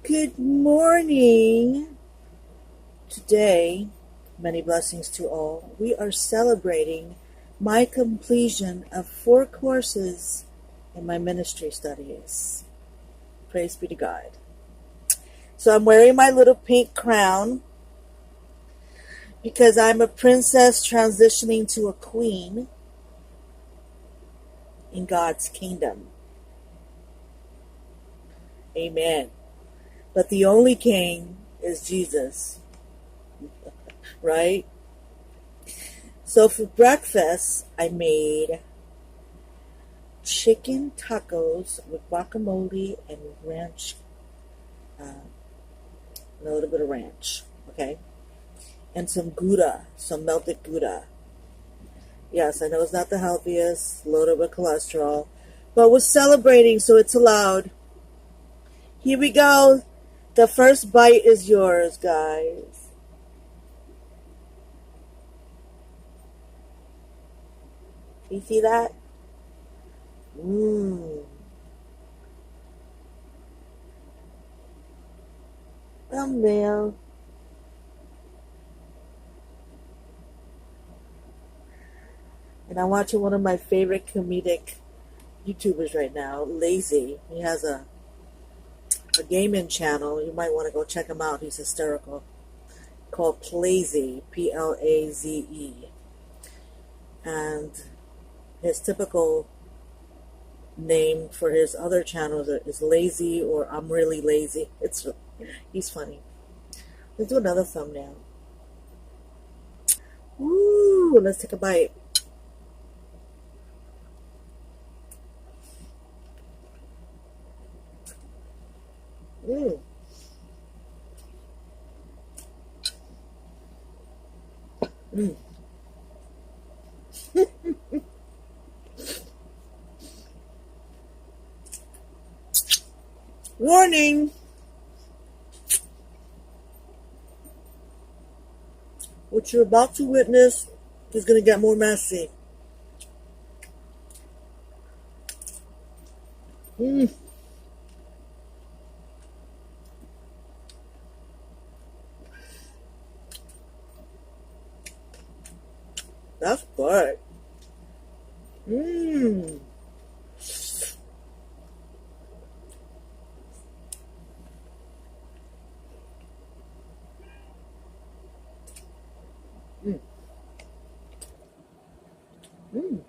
Good morning. Today, many blessings to all. We are celebrating my completion of 4 courses in my ministry studies. Praise be to God. So I'm wearing my little pink crown because I'm a princess transitioning to a queen in God's kingdom. Amen. But the only king is Jesus, right? So for breakfast, I made chicken tacos with guacamole and ranch, and a little bit of ranch, okay? And some Gouda, some melted Gouda. Yes, I know it's not the healthiest, loaded with cholesterol, but we're celebrating, so it's allowed. Here we go. The first bite is yours, guys. You see that? Mmm. Thumbnail. And I'm watching one of my favorite comedic YouTubers right now, Lazy. He has a gaming channel. You might want to go check him out. He's hysterical. Called PLAZE, Plaze. And his typical name for his other channels is Lazy or I'm Really Lazy. He's funny. Let's do another thumbnail. Ooh, let's take a bite. Mmm. Mmm. Warning! What you're about to witness is going to get more messy. Mmm. That's good. Mmm. Mmm. Mmm.